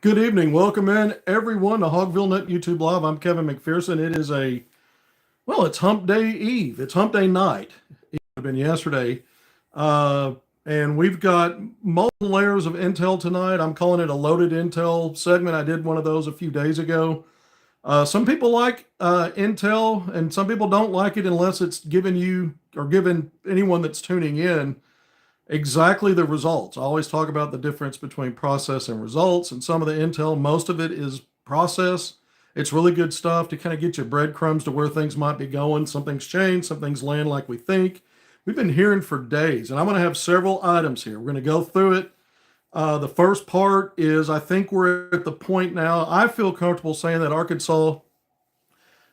Good evening. Welcome in everyone to HogvilleNET YouTube Live. I'm Kevin McPherson. It is it's Hump Day Eve. It's Hump Day night. It would have been yesterday. Uh, and we've got multiple layers of intel tonight. I'm calling it a loaded intel segment. I did one of those a few days ago. Some people like intel and some people don't like it unless it's given you or given anyone that's tuning in exactly the results. I always talk about the difference between process and results, and some of the intel, most of it is process. It's really good stuff to kind of get you breadcrumbs to where things might be going. Something's changed, some things land like we think. We've been hearing for days, and I'm going to have several items here. We're going to go through it. The first part is I think we're at the point now. I feel comfortable saying that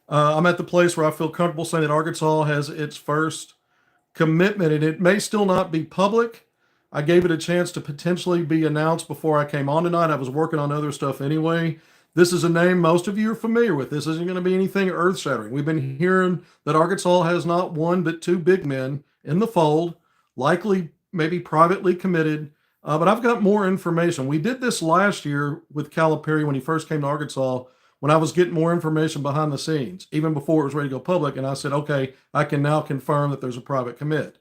I'm at the place where I feel comfortable saying that Arkansas has its first commitment, and it may still not be public. I gave it a chance to potentially be announced before I came on tonight. I was working on other stuff anyway. This is a name most of you are familiar with. This isn't going to be anything earth shattering. We've been hearing that Arkansas has not one but two big men in the fold, likely maybe privately committed. But I've got more information. We did this last year with Calipari when he first came to Arkansas, when I was getting more information behind the scenes, even before it was ready to go public. And I said, okay, I can now confirm that there's a private commit.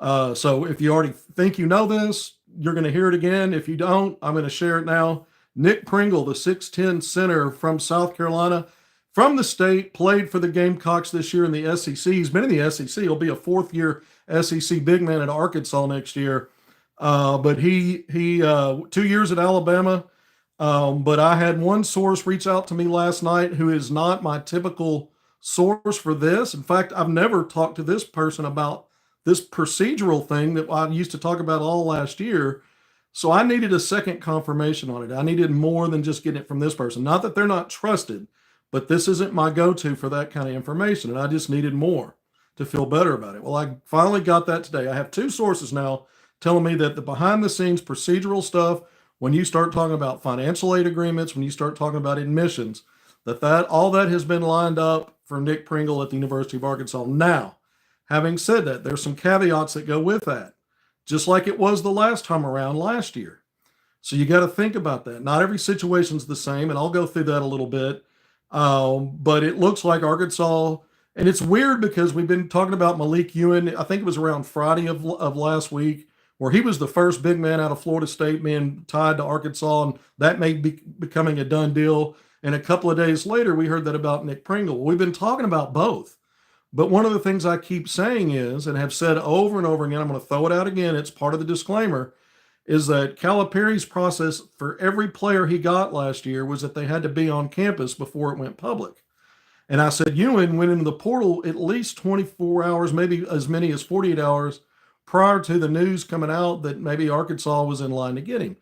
So if you already think you know this, you're going to hear it again. If you don't, I'm going to share it now. Nick Pringle, the 6'10 center from South Carolina, from the state, played for the Gamecocks this year in the SEC. He's been in the SEC. He'll be a fourth year SEC big man at Arkansas next year. But he 2 years at Alabama. But I had one source reach out to me last night who is not my typical source for this. In fact, I've never talked to this person about this procedural thing that I used to talk about all last year. So I needed a second confirmation on it. I needed more than just getting it from this person. Not that they're not trusted, but this isn't my go-to for that kind of information. And I just needed more to feel better about it. Well, I finally got that today. I have two sources now telling me that the behind the scenes procedural stuff, when you start talking about financial aid agreements, when you start talking about admissions, that all that has been lined up for Nick Pringle at the University of Arkansas. Now, having said that, there's some caveats that go with that, just like it was the last time around last year. So you got to think about that. Not every situation's the same, and I'll go through that a little bit. But it looks like Arkansas, and it's weird because we've been talking about Malik Ewan. I think it was around Friday of last week, where he was the first big man out of Florida State being tied to Arkansas, and that may be becoming a done deal. And a couple of days later, we heard that about Nick Pringle. We've been talking about both. But one of the things I keep saying is, and have said over and over again, I'm going to throw it out again, it's part of the disclaimer, is that Calipari's process for every player he got last year was that they had to be on campus before it went public. And I said Ewan went into the portal at least 24 hours, maybe as many as 48 hours prior to the news coming out that maybe Arkansas was in line to get him.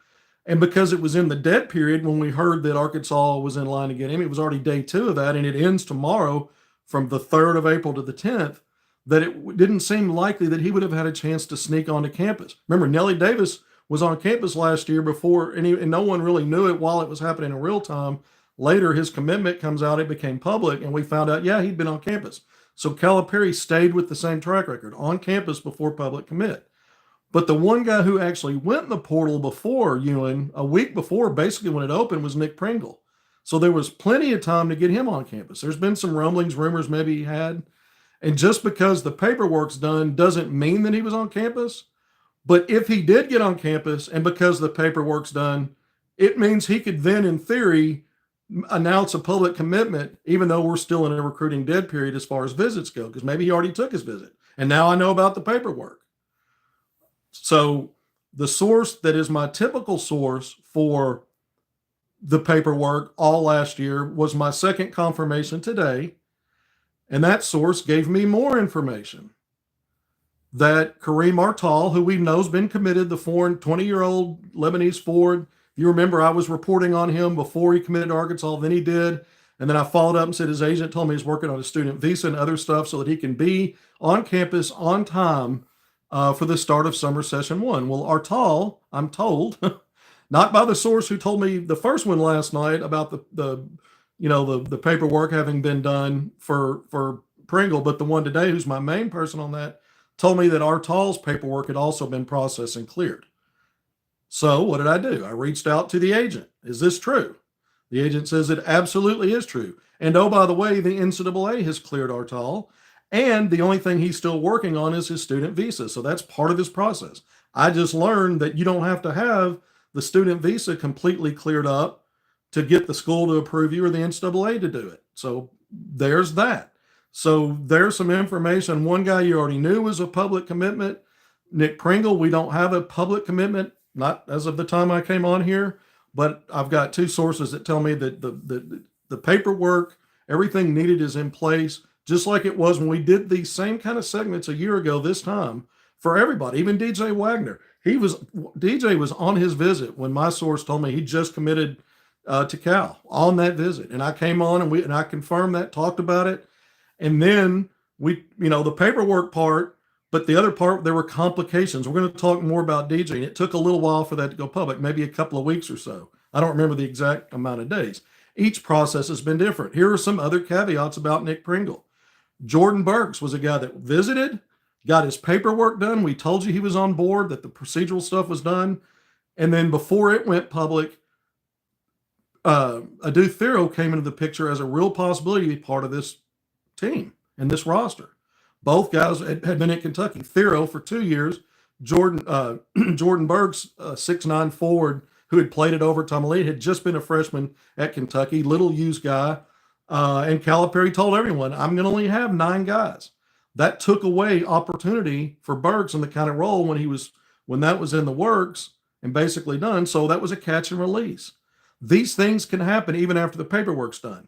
And because it was in the dead period when we heard that Arkansas was in line to get him, it was already day 2 of that, and it ends tomorrow from the 3rd of April to the 10th, that it didn't seem likely that he would have had a chance to sneak onto campus. Remember, Nellie Davis was on campus last year before, and no one really knew it while it was happening in real time. Later, his commitment comes out, it became public, and we found out, yeah, he'd been on campus. So Calipari stayed with the same track record, on campus before public commit. But the one guy who actually went in the portal before Ewan, a week before, basically when it opened, was Nick Pringle. So there was plenty of time to get him on campus. There's been some rumblings, rumors maybe he had. And just because the paperwork's done doesn't mean that he was on campus. But if he did get on campus and because the paperwork's done, it means he could then, in theory, announce a public commitment, even though we're still in a recruiting dead period as far as visits go, because maybe he already took his visit. And now I know about the paperwork. So the source that is my typical source for the paperwork all last year was my second confirmation today. And that source gave me more information that Kareem Artal, who we know has been committed, the foreign 20-year-old Lebanese forward. If you remember, I was reporting on him before he committed to Arkansas, then he did. And then I followed up and said his agent told me he's working on a student visa and other stuff so that he can be on campus on time for the start of summer session 1. Well, Artal, I'm told, not by the source who told me the first one last night about the paperwork having been done for Pringle, but the one today, who's my main person on that, told me that Artal's paperwork had also been processed and cleared. So what did I do? I reached out to the agent. Is this true? The agent says it absolutely is true. And oh, by the way, the NCAA has cleared Artal, and the only thing he's still working on is his student visa. So that's part of this process. I just learned that you don't have to have the student visa completely cleared up to get the school to approve you or the NCAA to do it. So there's that. So there's some information. One guy you already knew was a public commitment. Nick Pringle, we don't have a public commitment, not as of the time I came on here, but I've got two sources that tell me that the paperwork, everything needed is in place, just like it was when we did these same kind of segments a year ago this time for everybody, even DJ Wagner. DJ was on his visit when my source told me he just committed to Cal on that visit. And I came on and I confirmed that, talked about it. And then the paperwork part, but the other part, there were complications. We're going to talk more about DJ. And it took a little while for that to go public, maybe a couple of weeks or so. I don't remember the exact amount of days. Each process has been different. Here are some other caveats about Nick Pringle. Jordan Burks was a guy that visited, got his paperwork done. We told you he was on board, that the procedural stuff was done. And then before it went public, Adu Thero came into the picture as a real possibility to be part of this team and this roster. Both guys had been at Kentucky. Thero for 2 years, Jordan Burks, 6'9" forward who had played at overtime elite, had just been a freshman at Kentucky, little used guy. And Calipari told everyone, I'm going to only have 9 guys. That took away opportunity for Burks in the kind of role when that was in the works and basically done. So that was a catch and release. These things can happen even after the paperwork's done.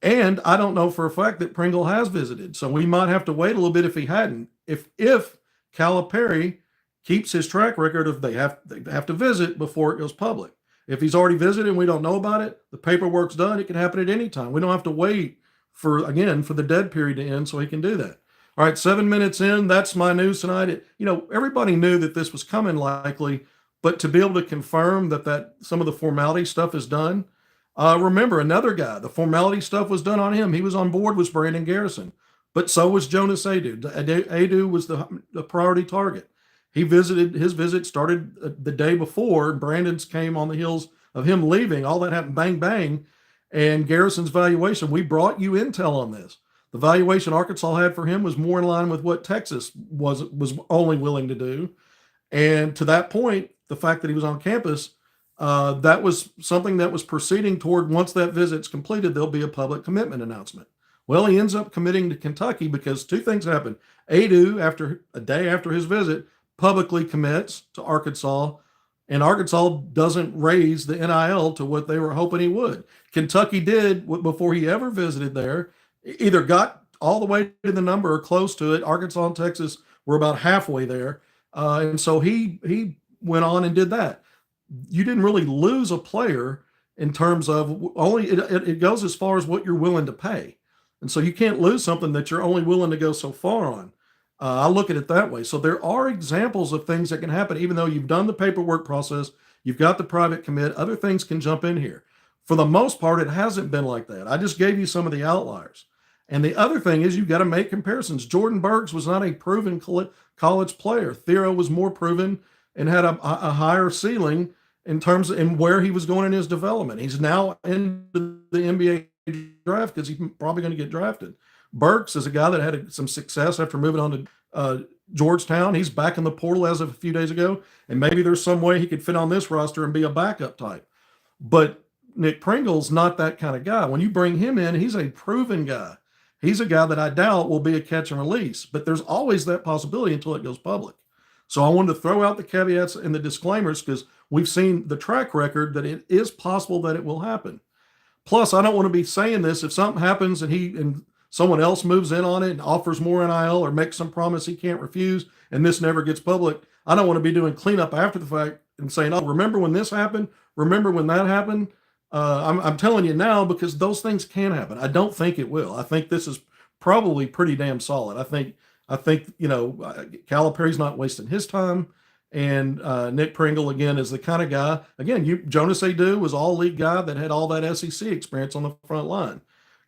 And I don't know for a fact that Pringle has visited. So we might have to wait a little bit if he hadn't. If Calipari keeps his track record of they have to visit before it goes public. If he's already visited and we don't know about it, the paperwork's done, it can happen at any time. We don't have to wait for the dead period to end so he can do that. All right, 7 minutes in, that's my news tonight. Everybody knew that this was coming likely, but to be able to confirm that some of the formality stuff is done. Remember, another guy, the formality stuff was done on him. He was on board, was Brandon Garrison, but so was Jonas Adu. Adu was the priority target. His visit started the day before. Brandon's came on the heels of him leaving. All that happened, bang, bang. And Garrison's valuation, we brought you intel on this. The valuation Arkansas had for him was more in line with what Texas was only willing to do. And to that point, the fact that he was on campus, that was something that was proceeding toward, once that visit's completed, there'll be a public commitment announcement. Well, he ends up committing to Kentucky because two things happened. Adu, a day after his visit, publicly commits to Arkansas, and Arkansas doesn't raise the NIL to what they were hoping he would. Kentucky did before he ever visited there, either got all the way to the number or close to it. Arkansas and Texas were about halfway there. And so he went on and did that. You didn't really lose a player in terms of only it goes as far as what you're willing to pay. And so you can't lose something that you're only willing to go so far on. I look at it that way. So there are examples of things that can happen, even though you've done the paperwork process, you've got the private commit, other things can jump in here. For the most part, it hasn't been like that. I just gave you some of the outliers. And the other thing is you've got to make comparisons. Jordan Burks was not a proven college player. Thero was more proven and had a higher ceiling in terms of where he was going in his development. He's now in the NBA draft because he's probably going to get drafted. Burks is a guy that had some success after moving on to Georgetown. He's back in the portal as of a few days ago, and maybe there's some way he could fit on this roster and be a backup type. But Nick Pringle's not that kind of guy. When you bring him in, he's a proven guy. He's a guy that I doubt will be a catch and release, but there's always that possibility until it goes public. So I wanted to throw out the caveats and the disclaimers because we've seen the track record that it is possible that it will happen. Plus, I don't want to be saying this if something happens and someone else moves in on it and offers more NIL or makes some promise he can't refuse, and this never gets public. I don't want to be doing cleanup after the fact and saying, oh, remember when this happened? Remember when that happened? I'm telling you now because those things can happen. I don't think it will. I think this is probably pretty damn solid. I think Calipari's not wasting his time. And Nick Pringle, again, is the kind of guy, again, Jonas Adu was all league guy that had all that SEC experience on the front line.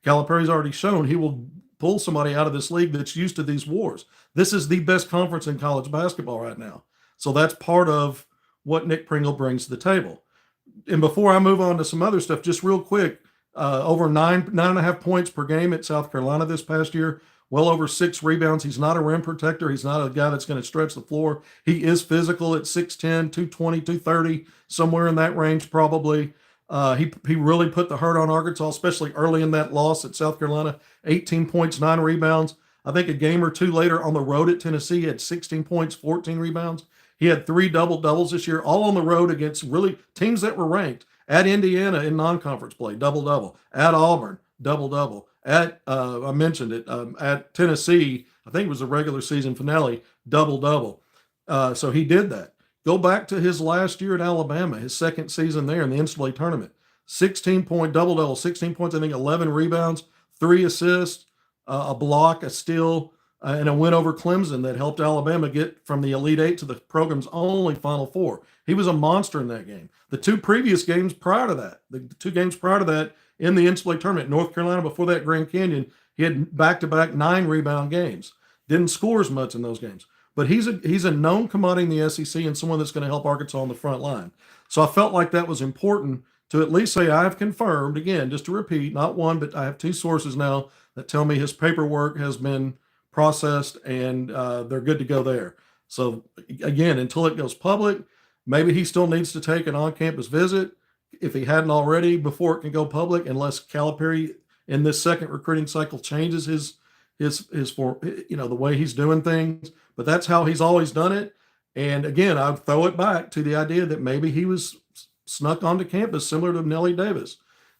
Calipari's already shown he will pull somebody out of this league that's used to these wars. This is the best conference in college basketball right now. So that's part of what Nick Pringle brings to the table. And before I move on to some other stuff, just real quick, over 9.5 points per game at South Carolina this past year, well over 6 rebounds. He's not a rim protector. He's not a guy that's going to stretch the floor. He is physical at 6'10", 220, 230, somewhere in that range probably. He really put the hurt on Arkansas, especially early in that loss at South Carolina. 18 points, 9 rebounds. I think a game or two later on the road at Tennessee, he had 16 points, 14 rebounds. He had 3 double-doubles this year, all on the road against really teams that were ranked. At Indiana in non-conference play, double-double. At Auburn, double-double. At, I mentioned it, at Tennessee, I think it was the regular season finale, double-double. So he did that. Go back to his last year at Alabama, his second season there in the NCAA tournament. 16-point double-double, 16 points, I think 11 rebounds, 3 assists, a block, a steal, and a win over Clemson that helped Alabama get from the Elite Eight to the program's only Final Four. He was a monster in that game. The 2 previous games prior to that, the 2 games prior to that in the NCAA tournament, North Carolina before that, Grand Canyon, he had back-to-back 9 rebound games. Didn't score as much in those games. But he's a known commodity in the SEC and someone that's going to help Arkansas on the front line. So I felt like that was important to at least say I have confirmed, again, just to repeat, not one, but I have 2 sources now that tell me his paperwork has been processed and they're good to go there. So again, until it goes public, maybe he still needs to take an on-campus visit if he hadn't already before it can go public, unless Calipari in this second recruiting cycle changes his for the way he's doing things. But that's how he's always done it. And again, I throw it back to the idea that maybe he was snuck onto campus similar to Nellie Davis.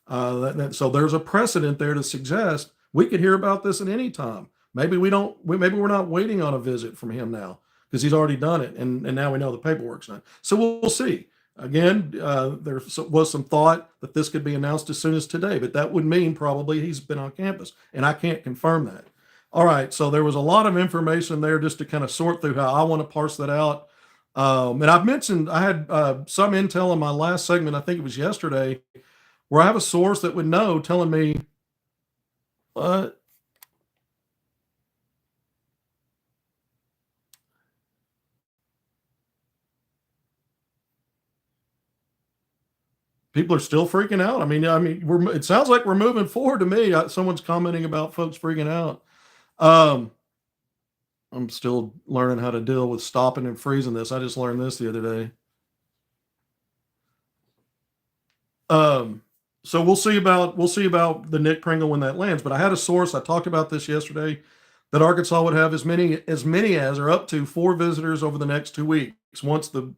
So there's a precedent there to suggest we could hear about this at any time. Maybe we're not waiting on a visit from him now because he's already done it, and now we know the paperwork's done. So we'll see. Again, there was some thought that this could be announced as soon as today, but that would mean probably he's been on campus, and I can't confirm that. All right, so there was a lot of information there just to kind of sort through how I want to parse that out. And I've mentioned I had some intel in my last segment, I think it was yesterday, where I have a source that would know telling me what. People are still freaking out. I mean, it sounds like we're moving forward to me. Someone's commenting about folks freaking out. I'm still learning how to deal with stopping and freezing this. I just learned this the other day. So we'll see about the Nick Pringle when that lands. But I had a source. I talked about this yesterday that Arkansas would have as many as or up to 4 visitors over the next 2 weeks once the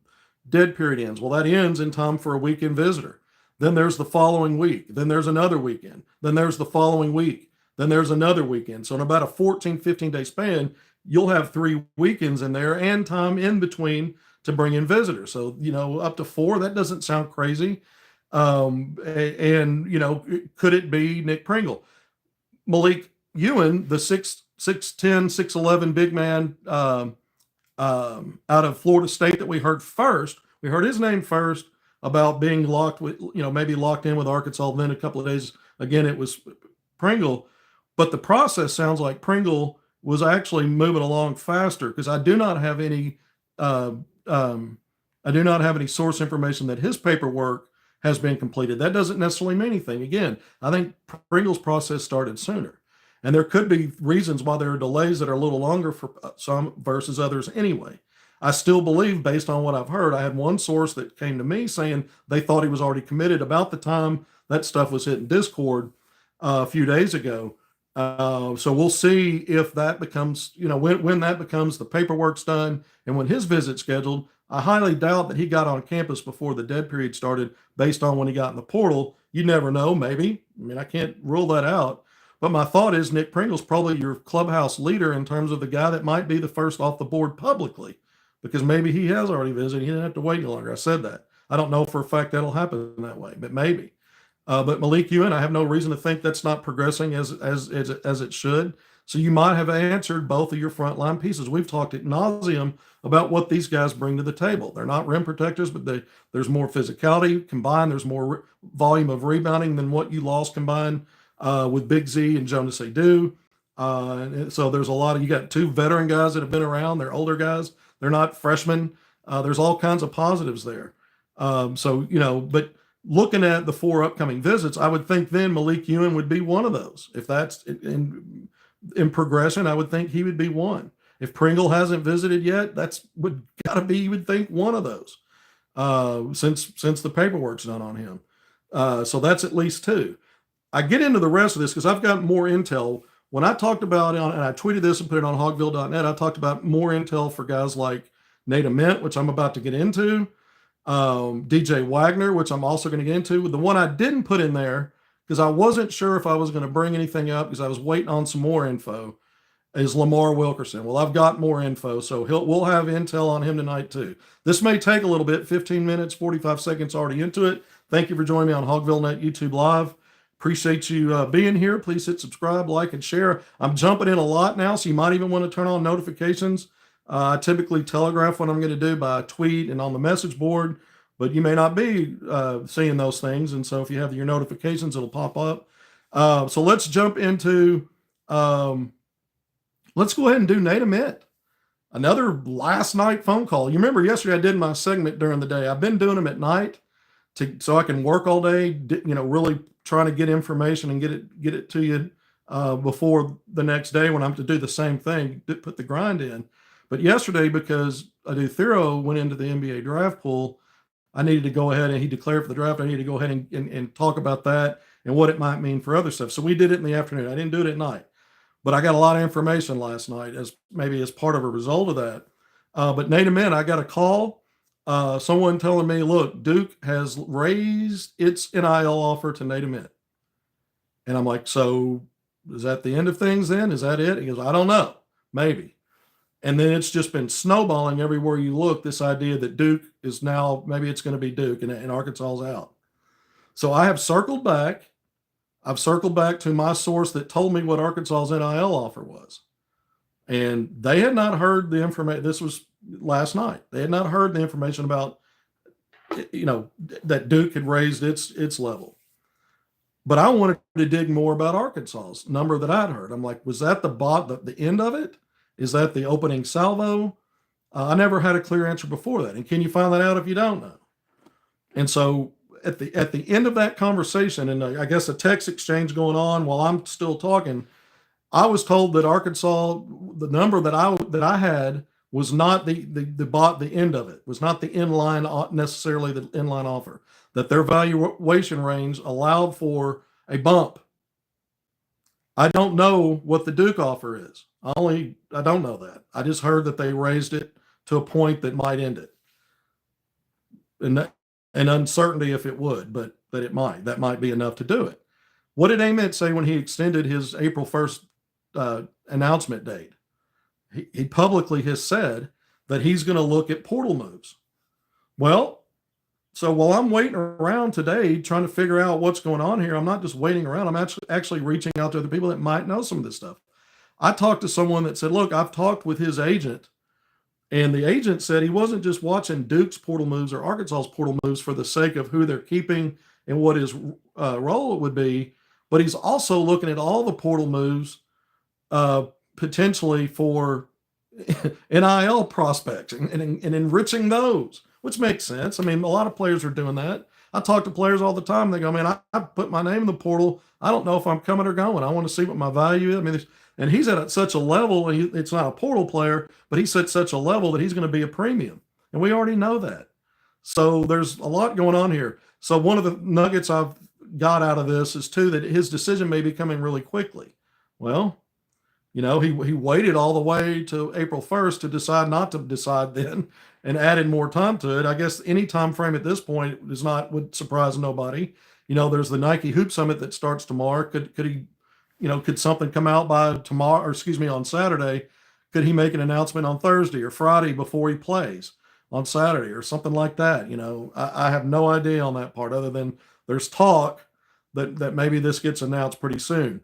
dead period ends. Well, that ends in time for a weekend visitor. Then there's the following week. Then there's another weekend. Then there's the following week. Then there's another weekend. So in about a 14, 15-day span, you'll have 3 weekends in there and time in between to bring in visitors. So, up to 4, that doesn't sound crazy. And could it be Nick Pringle? Malik Ewan, the 6'10", 6'11" big man out of Florida State that we heard his name first about being locked with, maybe locked in with Arkansas. Then a couple of days, again, it was Pringle. But the process sounds like Pringle was actually moving along faster because I do not have any source information that his paperwork has been completed. That doesn't necessarily mean anything. Again, I think Pringle's process started sooner. And there could be reasons why there are delays that are a little longer for some versus others anyway. I still believe, based on what I've heard, I had one source that came to me saying they thought he was already committed about the time that stuff was hitting Discord a few days ago. So we'll see if that becomes, when that becomes, the paperwork's done, and when his visit's scheduled. I highly doubt that he got on campus before the dead period started based on when he got in the portal. You never know, maybe. I can't rule that out. But my thought is Nick Pringle's probably your clubhouse leader in terms of the guy that might be the first off the board publicly, because maybe he has already visited. He didn't have to wait any longer. I said that. I don't know for a fact that'll happen that way, but maybe. But Malik Ewan, I have no reason to think that's not progressing as it should. So you might have answered both of your frontline pieces. We've talked ad nauseum about what these guys bring to the table. They're not rim protectors, but there's more physicality combined. There's more volume of rebounding than what you lost combined with Big Z and Jonas Adu. So there's a lot of, you got 2 veteran guys that have been around. They're older guys. They're not freshmen. There's all kinds of positives there. So, but looking at the 4 upcoming visits, I would think then Malik Ewan would be one of those. If that's in progression, I would think he would be one. If Pringle hasn't visited yet, that's would gotta be, you would think, one of those, since the paperwork's done on him. So that's at least 2. I get into the rest of this because I've got more intel. When I talked about, and I tweeted this and put it on HogvilleNET, I talked about more intel for guys like Nate Ament, which I'm about to get into, DJ Wagner, which I'm also going to get into. The one I didn't put in there because I wasn't sure if I was going to bring anything up because I was waiting on some more info, is Lamar Wilkerson. Well, I've got more info, so we'll have intel on him tonight too. This may take a little bit, 15 minutes, 45 seconds already into it. Thank you for joining me on HogvilleNET YouTube Live. Appreciate you being here. Please hit subscribe, like, and share. I'm jumping in a lot now, so you might even want to turn on notifications. I typically telegraph what I'm going to do by tweet and on the message board, but you may not be seeing those things. And so if you have your notifications, it'll pop up. So let's jump into, let's go ahead and do Nate Ament. Another last night phone call. You remember yesterday I did my segment during the day. I've been doing them at night so I can work all day, really trying to get information and get it to you before the next day when I'm to do the same thing, put the grind in. But yesterday, because Adu Thero went into the NBA draft pool, I needed to go ahead and he declared for the draft. I needed to go ahead and talk about that and what it might mean for other stuff. So we did it in the afternoon. I didn't do it at night, but I got a lot of information last night as part of a result of that. But Nate Ament, I got a call. Someone telling me, look, Duke has raised its NIL offer to Nate Ament. And I'm like, so is that the end of things then? Is that it? He goes, I don't know. Maybe. And then it's just been snowballing everywhere you look, this idea that Duke is now, maybe it's going to be Duke and Arkansas's out. So I have circled back. I've circled back to my source that told me what Arkansas's NIL offer was. And they had not heard the information. This was last night. They had not heard the information about, that Duke had raised its level. But I wanted to dig more about Arkansas's number that I'd heard. I'm like, was that the end of it? Is that the opening salvo? I never had a clear answer before that. And can you find that out if you don't know? And so at the end of that conversation, and I guess a text exchange going on while I'm still talking, I was told that Arkansas, the number that I had was not the end of it, was not the inline, necessarily the inline offer, that their valuation range allowed for a bump. I don't know what the Duke offer is. I don't know that. I just heard that they raised it to a point that might end it. And uncertainty if it would, but that it might. That might be enough to do it. What did Ament say when he extended his April 1st announcement date? He publicly has said that he's going to look at portal moves. Well, so while I'm waiting around today trying to figure out what's going on here, I'm not just waiting around. I'm actually reaching out to other people that might know some of this stuff. I talked to someone that said, look, I've talked with his agent, and the agent said he wasn't just watching Duke's portal moves or Arkansas's portal moves for the sake of who they're keeping and what his role would be, but he's also looking at all the portal moves potentially for NIL prospects and enriching those, which makes sense. I mean, a lot of players are doing that. I talk to players all the time. They go, man, I put my name in the portal. I don't know if I'm coming or going. I want to see what my value is. I mean, and he's at such a level, it's not a portal player, but he's at such a level that he's going to be a premium. And we already know that. So there's a lot going on here. So one of the nuggets I've got out of this is too, that his decision may be coming really quickly. Well, he waited all the way to April 1st to decide not to decide then and added more time to it. I guess any time frame at this point would surprise nobody. There's the Nike Hoop Summit that starts tomorrow. Could something come out by tomorrow, on Saturday? Could he make an announcement on Thursday or Friday before he plays on Saturday or something like that? I have no idea on that part, other than there's talk that maybe this gets announced pretty soon.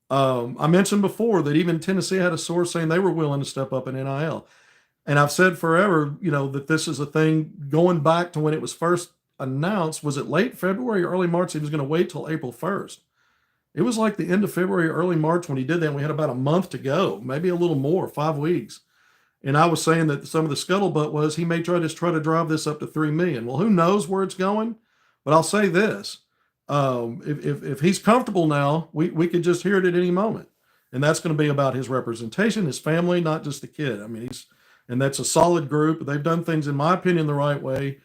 I mentioned before that even Tennessee had a source saying they were willing to step up in NIL. And I've said forever, that this is a thing going back to when it was first announced. Was it late February or early March? He was going to wait till April 1st. It was like the end of February, early March when he did that. And we had about a month to go, maybe a little more, 5 weeks. And I was saying that some of the scuttlebutt was he may try to drive this up to 3 million. Well, who knows where it's going? But I'll say this: if he's comfortable now, we could just hear it at any moment, and that's going to be about his representation, his family, not just the kid. I mean, and that's a solid group. They've done things, in my opinion, the right way.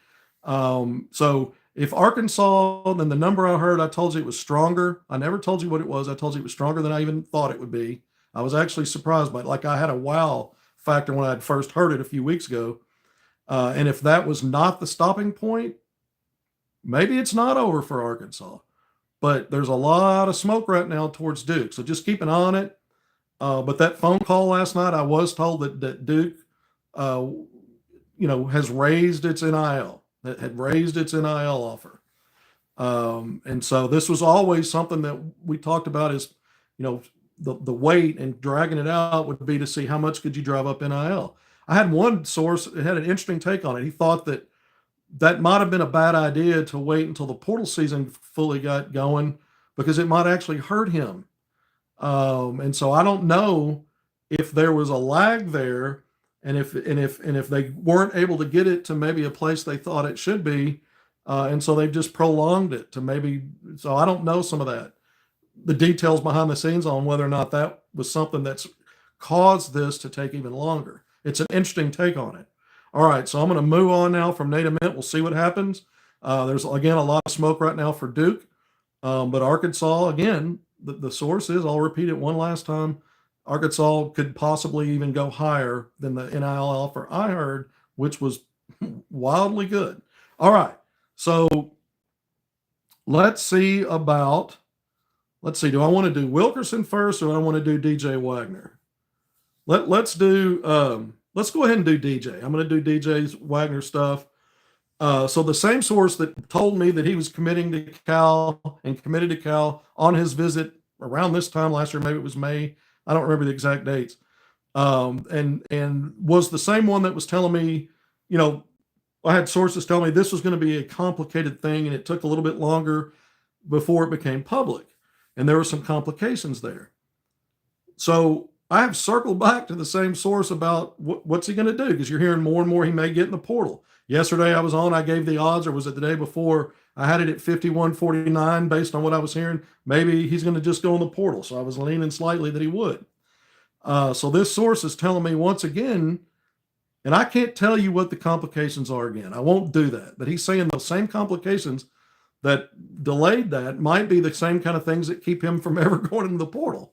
So if Arkansas, then the number I heard, I told you it was stronger. I never told you what it was. I told you it was stronger than I even thought it would be. I was actually surprised by it. Like I had a wow factor when I had first heard it a few weeks ago. And if that was not the stopping point, maybe it's not over for Arkansas. But there's a lot of smoke right now towards Duke. So just keep an eye on it. But that phone call last night, I was told that Duke, has raised its NIL, that had raised its NIL offer. And so this was always something that we talked about is, the weight and dragging it out would be to see how much could you drive up NIL. I had one source that had an interesting take on it. He thought that might have been a bad idea to wait until the portal season fully got going because it might actually hurt him. And so I don't know if there was a lag there, and if they weren't able to get it to maybe a place they thought it should be, and so they've just prolonged it to maybe. So I don't know some of that, the details behind the scenes on whether or not that was something that's caused this to take even longer. It's an interesting take on it. All right, so I'm going to move on now from Ament. We'll see what happens. There's, again, a lot of smoke right now for Duke. But Arkansas, again, the source is, I'll repeat it one last time, Arkansas could possibly even go higher than the NIL offer I heard, which was wildly good. All right, so let's see, do I want to do Wilkerson first or do I want to do DJ Wagner? Let's go ahead and do DJ. I'm going to do DJ's Wagner stuff. So the same source that told me that he was committing to Cal and committed to Cal on his visit around this time last year, maybe it was May, I don't remember the exact dates, and was the same one that was telling me, I had sources tell me this was going to be a complicated thing and it took a little bit longer before it became public. And there were some complications there. So I have circled back to the same source about what's he going to do, because you're hearing more and more he may get in the portal. Yesterday I gave the odds, or was it the day before? I had it at 51-49 based on what I was hearing. Maybe he's going to just go in the portal. So I was leaning slightly that he would. So this source is telling me once again, and I can't tell you what the complications are again. I won't do that. But he's saying those same complications that delayed that might be the same kind of things that keep him from ever going into the portal.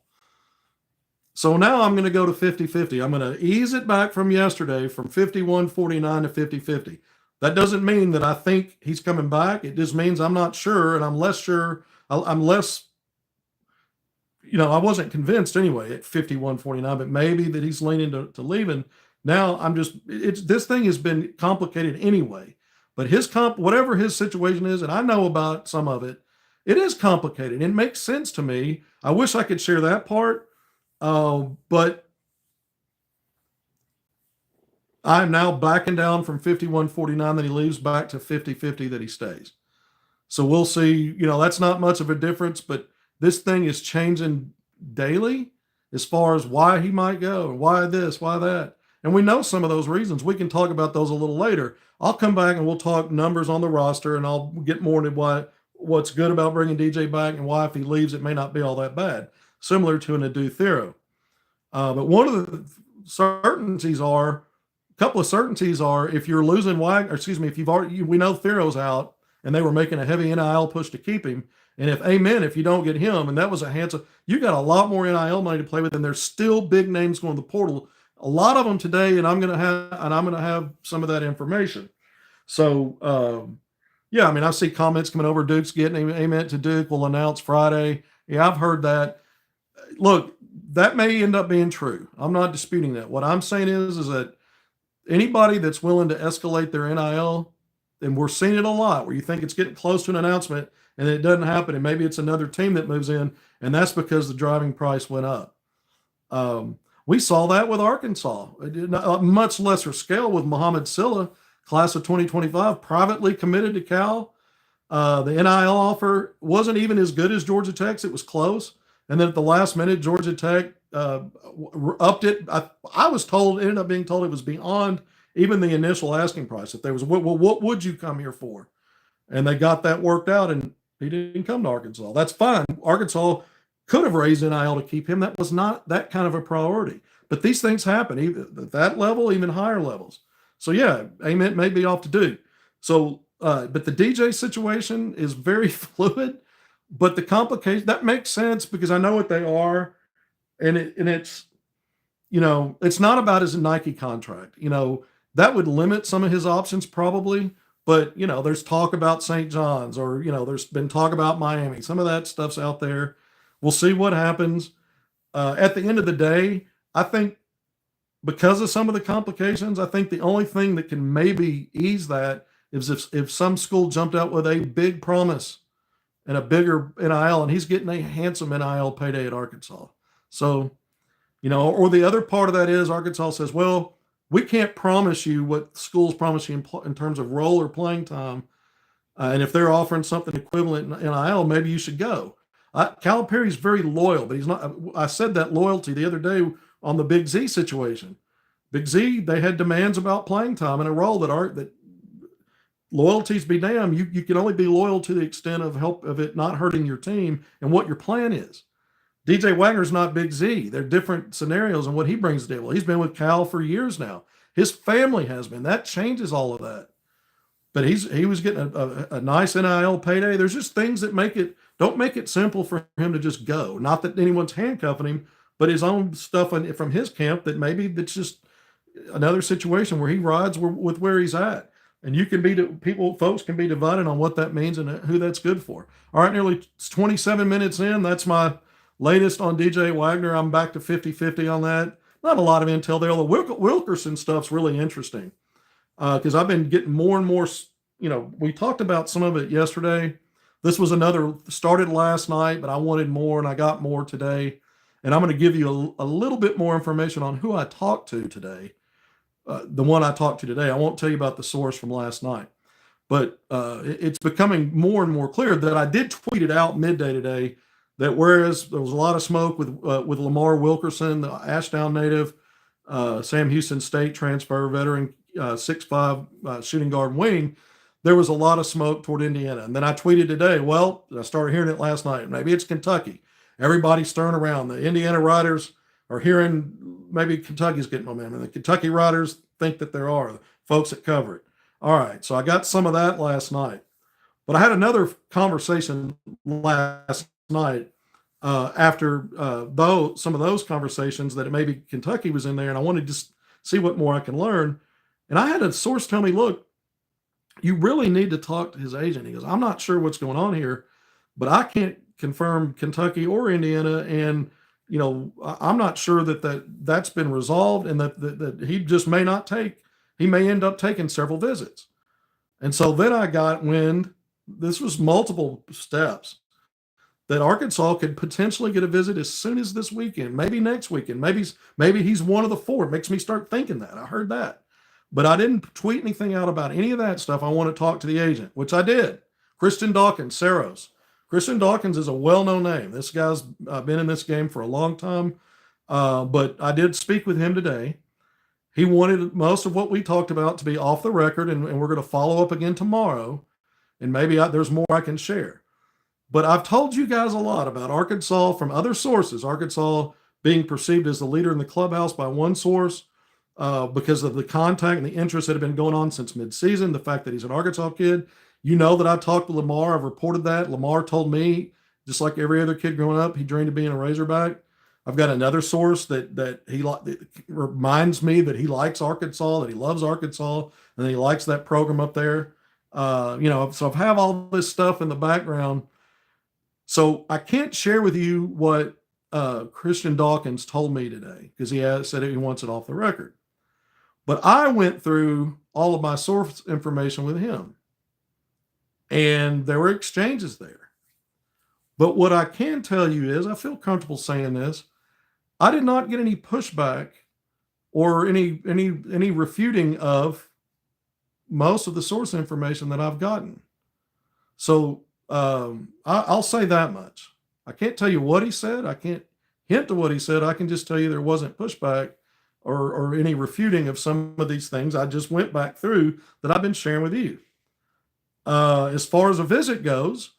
So now I'm going to go to 50-50. I'm going to ease it back from yesterday from 51-49 to 50-50. That doesn't mean that I think he's coming back. It just means I'm not sure, and I'm less sure. I'm less, I wasn't convinced anyway at 51-49, but maybe that he's leaning to leaving. Now this thing has been complicated anyway. But whatever his situation is, and I know about some of it, it is complicated. It makes sense to me. I wish I could share that part. But I'm now backing down from 51-49 that he leaves back to 50-50 that he stays. So we'll see. That's not much of a difference, but this thing is changing daily as far as why he might go, and why this, why that. And we know some of those reasons. We can talk about those a little later. I'll come back and we'll talk numbers on the roster, and I'll get more into what's good about bringing DJ back and why if he leaves it may not be all that bad, similar to an Adu Thero. But one of the couple of certainties are if you're losing Wagner, if we know Thero's out and they were making a heavy NIL push to keep him. And if you don't get him, and that was a handsome, you got a lot more NIL money to play with, and there's still big names going to the portal. A lot of them today, and I'm going to have some of that information. So, I see comments coming over. Duke's getting Ament to Duke. We'll announce Friday. Yeah, I've heard that. Look, that may end up being true. I'm not disputing that. What I'm saying is that anybody that's willing to escalate their NIL, and we're seeing it a lot, where you think it's getting close to an announcement and it doesn't happen, and maybe it's another team that moves in, and that's because the driving price went up. We saw that with Arkansas, a much lesser scale with Muhammad Silla, class of 2025, privately committed to Cal. The NIL offer wasn't even as good as Georgia Tech's. It was close. And then at the last minute, Georgia Tech upped it. I was told, ended up being told it was beyond even the initial asking price. If there was, well, what would you come here for? And they got that worked out, and he didn't come to Arkansas. That's fine. Arkansas could have raised NIL to keep him. That was not that kind of a priority. But these things happen, even at that level, even higher levels. So yeah, Ament may be off to do. So, but the DJ situation is very fluid. But the complication that makes sense because I know what they are, and it's it's not about his Nike contract. That would limit some of his options probably. But there's talk about St. John's, or there's been talk about Miami. Some of that stuff's out there. We'll see what happens. At the end of the day, I think because of some of the complications, I think the only thing that can maybe ease that is if some school jumped out with a big promise and a bigger NIL, and he's getting a handsome NIL payday at Arkansas. So, or the other part of that is Arkansas says, well, we can't promise you what schools promise you in terms of role or playing time. And if they're offering something equivalent in NIL, maybe you should go. Calipari's very loyal, but he's not. I said that loyalty the other day on the Big Z situation. Big Z, they had demands about playing time and a role that loyalties be damned. You can only be loyal to the extent of it not hurting your team and what your plan is. DJ Wagner's not Big Z. They're different scenarios and what he brings to the table. He's been with Cal for years now. His family has been. That changes all of that. But he was getting a nice NIL payday. There's just things that don't make it simple for him to just go. Not that anyone's handcuffing him, but his own stuff from his camp that maybe that's just another situation where he rides with where he's at. And folks can be divided on what that means and who that's good for. All right, nearly 27 minutes in. That's my latest on DJ Wagner. I'm back to 50-50 on that. Not a lot of intel there. The Wilkerson stuff's really interesting because I've been getting more and more. We talked about some of it yesterday. This was started last night, but I wanted more and I got more today. And I'm going to give you a little bit more information on who I talked to today. The one I talked to today. I won't tell you about the source from last night, but it's becoming more and more clear that I did tweet it out midday today that whereas there was a lot of smoke with Lamar Wilkerson, the Ashdown native, Sam Houston State transfer veteran, 6'5" shooting guard wing, there was a lot of smoke toward Indiana. And then I tweeted today, well, I started hearing it last night. Maybe it's Kentucky. Everybody's stirring around. The Indiana writers are hearing maybe Kentucky's getting momentum. And the Kentucky writers think that there are the folks that cover it. All right, so I got some of that last night. But I had another conversation last night after some of those conversations that maybe Kentucky was in there, and I wanted to see what more I can learn. And I had a source tell me, look, you really need to talk to his agent. He goes, I'm not sure what's going on here, but I can't confirm Kentucky or Indiana. And, I'm not sure that's been resolved and that he just may not he may end up taking several visits. And so then I got wind, this was multiple steps, that Arkansas could potentially get a visit as soon as this weekend, maybe next weekend. Maybe he's one of the four. It makes me start thinking that. I heard that. But I didn't tweet anything out about any of that stuff. I want to talk to the agent, which I did. Christian Dawkins, Saros. Christian Dawkins is a well-known name. This guy's been in this game for a long time. But I did speak with him today. He wanted most of what we talked about to be off the record, and we're going to follow up again tomorrow. And maybe there's more I can share. But I've told you guys a lot about Arkansas from other sources. Arkansas being perceived as the leader in the clubhouse by one source because of the contact and the interest that had been going on since midseason, the fact that he's an Arkansas kid. You know that I talked to Lamar. I've reported that. Lamar told me, just like every other kid growing up, he dreamed of being a Razorback. I've got another source that reminds me that he likes Arkansas, that he loves Arkansas, and that he likes that program up there. So I have all this stuff in the background. So I can't share with you what Christian Dawkins told me today because he said he wants it off the record. But I went through all of my source information with him, and there were exchanges there. But what I can tell you is, I feel comfortable saying this, I did not get any pushback or any refuting of most of the source information that I've gotten. So I'll say that much. I can't tell you what he said. I can't hint to what he said. I can just tell you there wasn't pushback or any refuting of some of these things I just went back through that I've been sharing with you. As far as a visit goes,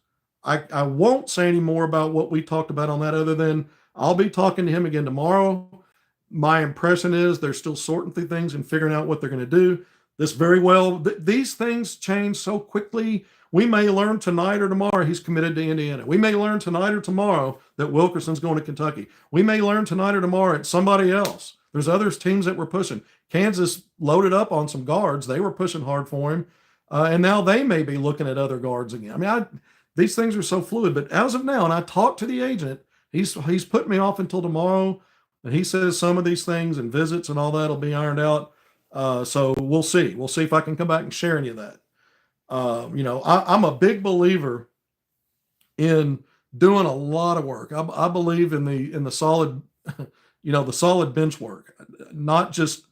I won't say any more about what we talked about on that other than I'll be talking to him again tomorrow. My impression is they're still sorting through things and figuring out what they're going to do. This very well, these things change so quickly. We may learn tonight or tomorrow he's committed to Indiana. We may learn tonight or tomorrow that Wilkerson's going to Kentucky. We may learn tonight or tomorrow it's somebody else. There's other teams that were pushing. Kansas loaded up on some guards. They were pushing hard for him. And now they may be looking at other guards again. I mean, these things are so fluid. But as of now, and I talked to the agent, he's put me off until tomorrow. And he says some of these things and visits and all that will be ironed out. So we'll see. We'll see if I can come back and share any of that. I'm a big believer in doing a lot of work. I believe in the solid, the solid bench work, not just,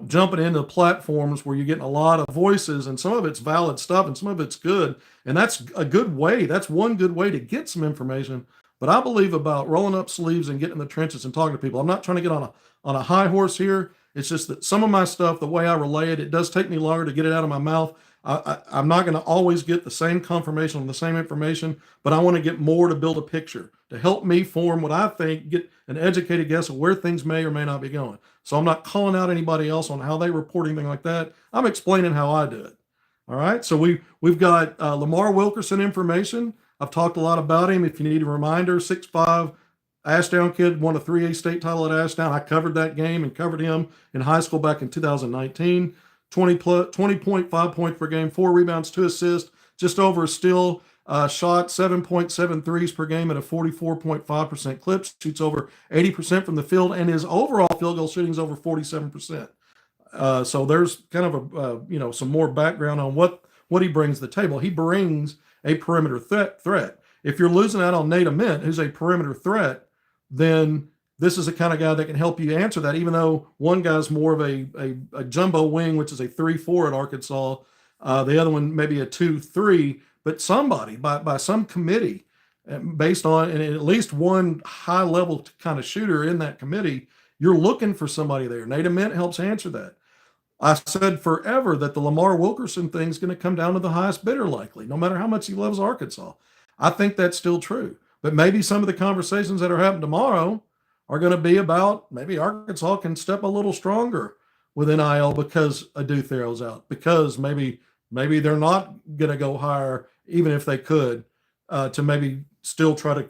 jumping into platforms where you're getting a lot of voices and some of it's valid stuff and some of it's good. And that's a good way. That's one good way to get some information. But I believe about rolling up sleeves and getting in the trenches and talking to people. I'm not trying to get on a high horse here. It's just that some of my stuff, the way I relay it, it does take me longer to get it out of my mouth. I'm not going to always get the same confirmation on the same information, but I want to get more to build a picture to help me form what I think, get an educated guess of where things may or may not be going. So I'm not calling out anybody else on how they report anything like that. I'm explaining how I do it. All right. So we've got Lamar Wilkerson information. I've talked a lot about him. If you need a reminder, 6'5" Ashdown kid, won a 3A state title at Ashdown. I covered that game and covered him in high school back in 2019. 20.5 points per game, 4 rebounds, 2 assists, just over a steal, shot 7.7 threes per game at a 44.5% clip, shoots over 80% from the field, and his overall field goal shooting is over 47%. So there's kind of some more background on what he brings to the table. He brings a perimeter threat. If you're losing out on Nate Ament, who's a perimeter threat, then this is the kind of guy that can help you answer that, even though one guy's more of a jumbo wing, which is a 3-4 at Arkansas. The other one maybe a 2-3, but somebody by some committee based on, and at least one high level kind of shooter in that committee, you're looking for somebody there. Nate Ament helps answer that. I said forever that the Lamar Wilkerson thing is going to come down to the highest bidder likely, no matter how much he loves Arkansas. I think that's still true, but maybe some of the conversations that are happening tomorrow are going to be about maybe Arkansas can step a little stronger with NIL because Adu Thero's out, because maybe they're not going to go higher, even if they could, to maybe still try to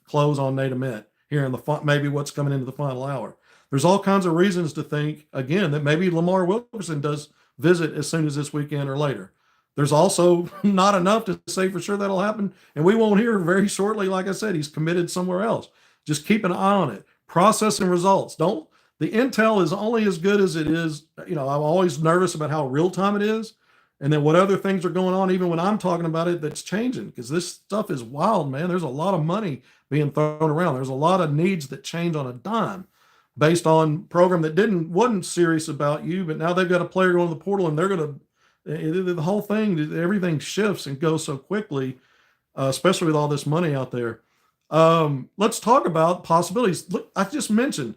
close on Nate Ament here in maybe what's coming into the final hour. There's all kinds of reasons to think, again, that maybe Lamar Wilkerson does visit as soon as this weekend or later. There's also not enough to say for sure that'll happen, and we won't hear very shortly. Like I said, he's committed somewhere else. Just keep an eye on it. Processing results. The intel is only as good as it is. I'm always nervous about how real time it is. And then what other things are going on, even when I'm talking about it, that's changing, because this stuff is wild, man. There's a lot of money being thrown around. There's a lot of needs that change on a dime based on program that wasn't serious about you, but now they've got a player going to the portal and they're going to, the whole thing, everything shifts and goes so quickly, especially with all this money out there. Let's talk about possibilities. Look, I just mentioned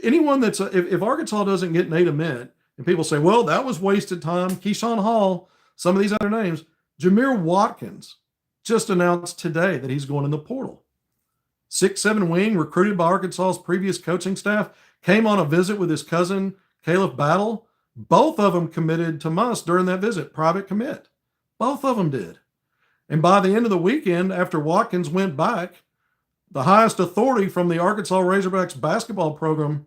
anyone that's if Arkansas doesn't get Nate Ament, and people say, well, that was wasted time. Keyshawn Hall, some of these other names. Jameer Watkins just announced today that he's going in the portal. 6'7" wing, recruited by Arkansas's previous coaching staff, came on a visit with his cousin, Caleb Battle. Both of them committed to Muss during that visit, private commit. Both of them did. And by the end of the weekend, after Watkins went back, the highest authority from the Arkansas Razorbacks basketball program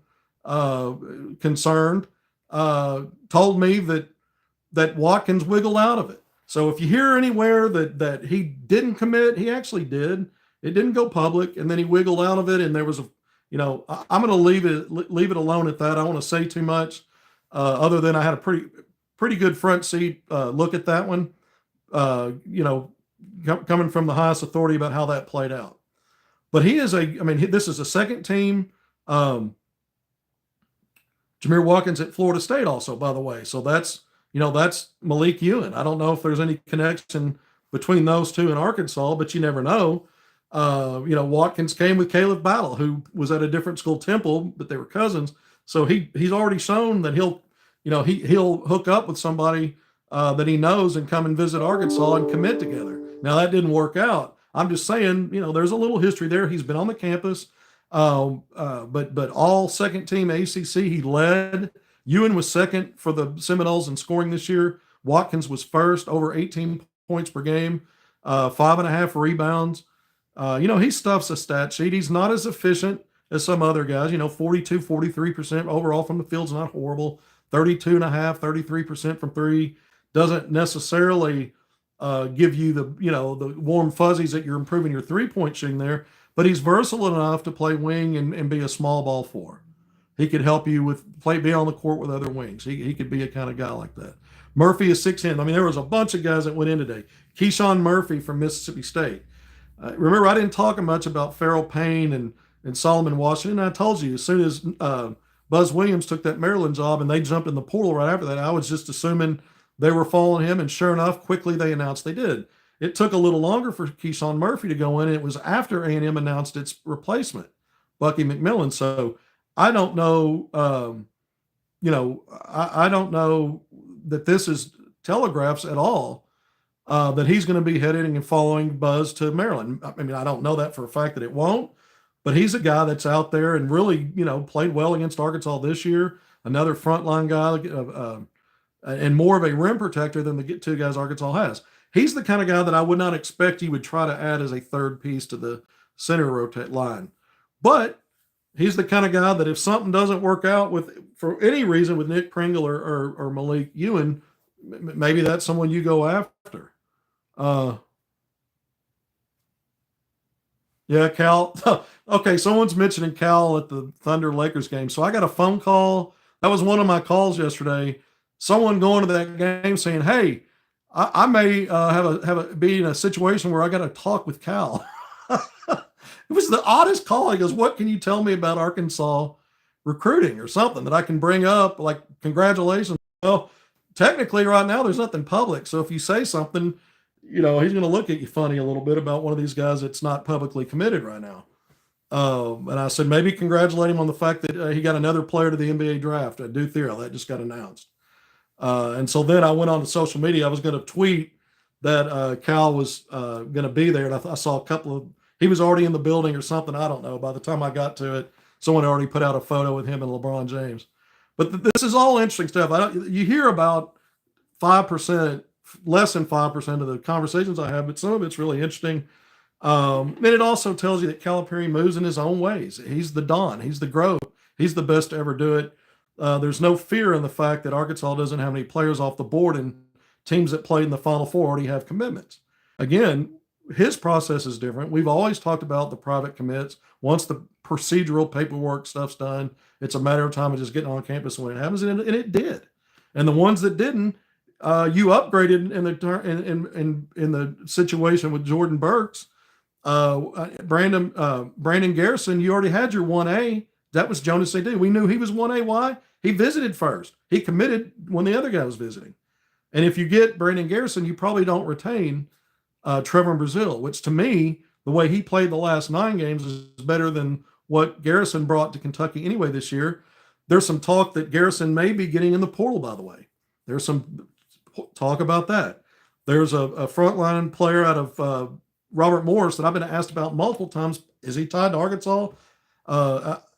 concerned told me that Watkins wiggled out of it. So if you hear anywhere that he didn't commit, he actually did. It didn't go public, and then he wiggled out of it. And there was I'm going to leave it alone at that. I don't want to say too much, other than I had a pretty good front seat look at that one. Coming from the highest authority about how that played out. But this is a second team. Jameer Watkins at Florida State also, by the way. So that's Malik Ewan. I don't know if there's any connection between those two in Arkansas, but you never know. Watkins came with Caleb Battle, who was at a different school, Temple, but they were cousins. So he's already shown that he'll hook up with somebody that he knows and come and visit Arkansas and commit together. Now that didn't work out. I'm just saying, there's a little history there. He's been on the campus, but all second team ACC he led. Ewan was second for the Seminoles in scoring this year. Watkins was first, over 18 points per game, 5.5 rebounds. He stuffs a stat sheet. He's not as efficient as some other guys, 42, 43% overall from the field's not horrible. 32.5, 33% from three doesn't necessarily give you the warm fuzzies that you're improving your 3-point shooting there, but he's versatile enough to play wing and be a small ball four. He could help you with be on the court with other wings. He could be a kind of guy like that. Murphy is 6'10". I mean, there was a bunch of guys that went in today. Keyshawn Murphy from Mississippi State. Remember, I didn't talk much about Farrell Payne and Solomon Washington. I told you, as soon as Buzz Williams took that Maryland job and they jumped in the portal right after that, I was just assuming they were following him, and sure enough, quickly they announced they did. It took a little longer for Keyshawn Murphy to go in, and it was after A&M announced its replacement, Bucky McMillan. So I don't know, I don't know that this is telegraphs at all that he's going to be heading and following Buzz to Maryland. I mean, I don't know that for a fact that it won't, but he's a guy that's out there and really, played well against Arkansas this year. Another frontline guy, and more of a rim protector than the two guys Arkansas has. He's the kind of guy that I would not expect you would try to add as a third piece to the center rotate line. But he's the kind of guy that if something doesn't work out for any reason with Nick Pringle or Malik Ewan, maybe that's someone you go after. Yeah, Cal. Okay, someone's mentioning Cal at the Thunder Lakers game. So I got a phone call. That was one of my calls yesterday. Someone going to that game saying, "Hey, I may be in a situation where I got to talk with Cal." It was the oddest call. He goes, "What can you tell me about Arkansas recruiting or something that I can bring up? Like, congratulations." Well, technically right now there's nothing public. So if you say something, he's going to look at you funny a little bit about one of these guys that's not publicly committed right now. And I said, maybe congratulate him on the fact that he got another player to the NBA draft, Dew Theory. That just got announced. And so then I went on to social media. I was going to tweet that Cal was going to be there. And I saw a couple of, he was already in the building or something. I don't know. By the time I got to it, someone already put out a photo with him and LeBron James. But this is all interesting stuff. You hear about 5%, less than 5% of the conversations I have, but some of it's really interesting. And it also tells you that Calipari moves in his own ways. He's the Don. He's the GROW. He's the best to ever do it. There's no fear in the fact that Arkansas doesn't have any players off the board, and teams that played in the Final Four already have commitments. Again, his process is different. We've always talked about the private commits. Once the procedural paperwork stuff's done, it's a matter of time of just getting on campus when it happens, and it did. And the ones that didn't, you upgraded in the situation with Jordan Burks. Brandon Garrison, you already had your 1A. That was Jonas A.D. We knew he was 1A. Why? He visited first. He committed when the other guy was visiting. And if you get Brandon Garrison, you probably don't retain Trevor Brazile, which to me, the way he played the last 9 games is better than what Garrison brought to Kentucky anyway this year. There's some talk that Garrison may be getting in the portal, by the way. There's some talk about that. There's a frontline player out of Robert Morris that I've been asked about multiple times. Is he tied to Arkansas?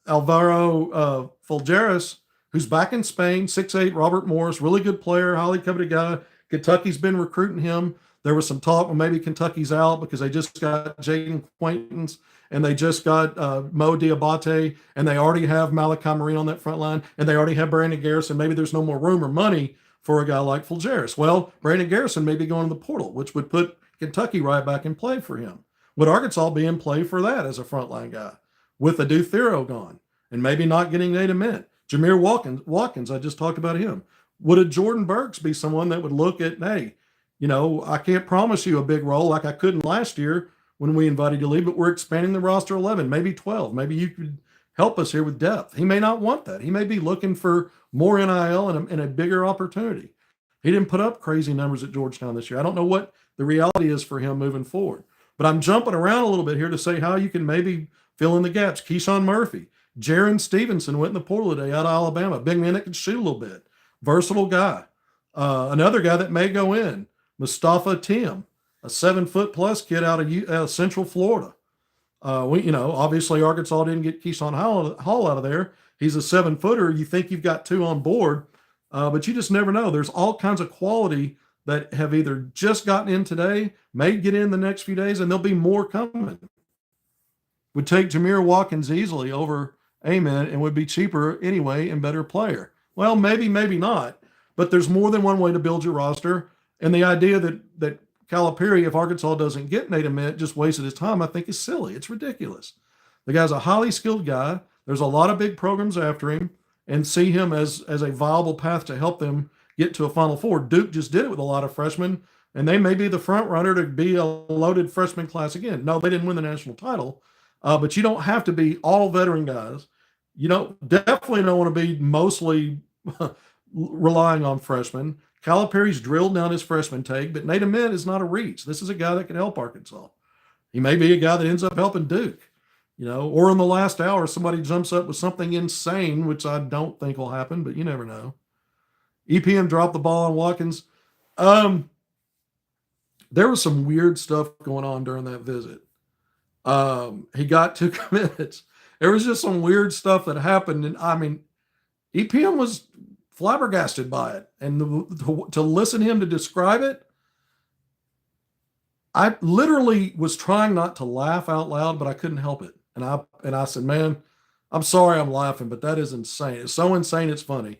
Alvaro Folgeras, who's back in Spain, 6'8", Robert Morris, really good player, highly coveted guy. Kentucky's been recruiting him. There was some talk, well, maybe Kentucky's out because they just got Jaden Quaintance and they just got Mo Diabate, and they already have Malachi Marine on that front line, and they already have Brandon Garrison. Maybe there's no more room or money for a guy like Folgeras. Well, Brandon Garrison may be going to the portal, which would put Kentucky right back in play for him. Would Arkansas be in play for that as a frontline guy with a Dew Theory gone and maybe not getting Nate Ament? Jameer Watkins, I just talked about him. Would a Jordan Burks be someone that would look at, hey, I can't promise you a big role like I couldn't last year when we invited you to leave, but we're expanding the roster 11, maybe 12. Maybe you could help us here with depth. He may not want that. He may be looking for more NIL and a bigger opportunity. He didn't put up crazy numbers at Georgetown this year. I don't know what the reality is for him moving forward. But I'm jumping around a little bit here to say how you can maybe fill in the gaps. Keyshawn Murphy, Jaron Stevenson went in the portal today out of Alabama. Big man that can shoot a little bit. Versatile guy. Another guy that may go in, Mustafa Tim, a 7-foot plus kid out of Central Florida. Obviously Arkansas didn't get Keyshawn Hall out of there. He's a 7-footer. You think you've got two on board, but you just never know. There's all kinds of quality that have either just gotten in today, may get in the next few days, and there'll be more coming. Would take Jameer Watkins easily over Ament and would be cheaper anyway and better player. Well, maybe not, but there's more than one way to build your roster. And the idea that Calipari, if Arkansas doesn't get Nate Ament, just wasted his time, I think is silly. It's ridiculous. The guy's a highly skilled guy. There's a lot of big programs after him, and see him as a viable path to help them get to a Final Four. Duke just did it with a lot of freshmen, and they may be the front runner to be a loaded freshman class again. No, they didn't win the national title, but you don't have to be all veteran guys. You definitely don't want to be mostly relying on freshmen. Calipari's drilled down his freshman take, but Nate Ament is not a reach. This is a guy that can help Arkansas. He may be a guy that ends up helping Duke, or in the last hour, somebody jumps up with something insane, which I don't think will happen, but you never know. EPM dropped the ball on Watkins. There was some weird stuff going on during that visit. He got 2 commits. There was just some weird stuff that happened. And EPM was flabbergasted by it. And to listen to him to describe it, I literally was trying not to laugh out loud, but I couldn't help it. And I said, man, I'm sorry I'm laughing, but that is insane. It's so insane, it's funny.